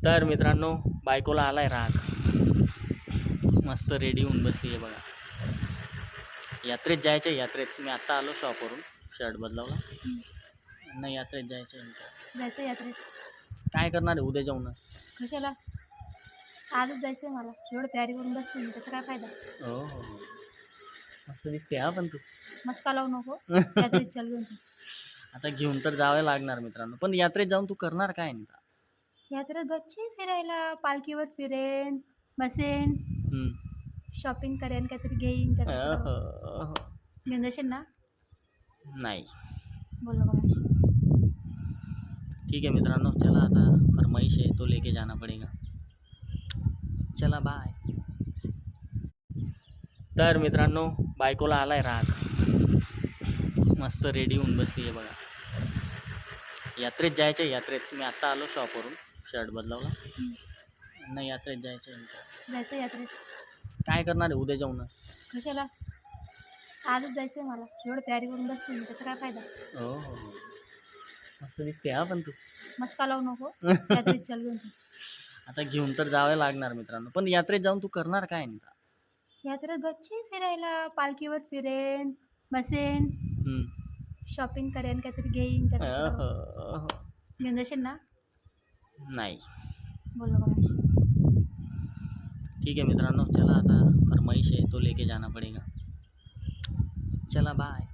तर मित्रांनो, बायकोला आलाय राग. मस्त रेडी होऊन बसली आहे बघा. यात्रेत जायचं आहे, यात्रेत. मी आत्ता आलो शॉपवरून, शर्ट बदलावला. नाही, यात्रेत जायचं आहे. जायचं यात्रेत. काय करणार आहे उद्या जाऊन? कशाला? आजच जायचंय मला. एवढं तयारी करून बसते मी, त्याचा काय फायदा? हो हो हो. मस्त दिसते हा पण तू. मस्का लावू नको. यात्रेत चल घेऊन चल. आता घेऊन तर जावं लागणार मित्रांनो, पण यात्रेत जाऊन तू करणार काय नेमका? यात्रेत गच्ची फिरायला, पालखीवर फिरेन, बसेन, हम्म. शॉपिंग करेन, काहीतरी घेईन, चटपट. अहो. घेऊन जाशील ना? नाही. बोल नको माझ्याशी. ठीक है मित्रांनो, चला आता फरमाइश है तो लेके जाना पड़ेगा. चला बाय. तर मित्रांनो, बायकोला आलाय राग. मस्त रेडी होऊन बसली आहे बघा. यात्रेत जायचं आहे, यात्रेत. मी आत्ता आलो शॉपवरून, शर्ट बदलावला. नाही, यात्रेत जायचं आहे. जायचं यात्रेत. काय करणार आहे उद्या जाऊन? कशाला? आजच जायचंय मला. एवढं तयारी करून बसते मी, त्याचा काय फायदा? हो हो हो. मस्त दिसते हा पण तू. मस्का लावू नको. यात्रेत चल घेऊन चल. आता घेऊन तर जावं लागणार मित्रांनो, पण यात्रेत जाऊन तू करणार काय नेमका? यात्रेत गच्ची फिरायला, पालखीवर फिरेन, बसेन, हम्म. शॉपिंग करेन, काहीतरी घेईन, चटपट. अहो. घेऊन जाशील ना? नाही. बोल नको माझ्याशी. ठीक है मित्रांनो, चला आता फरमाइश है तो लेके जाना पड़ेगा. चला बाय.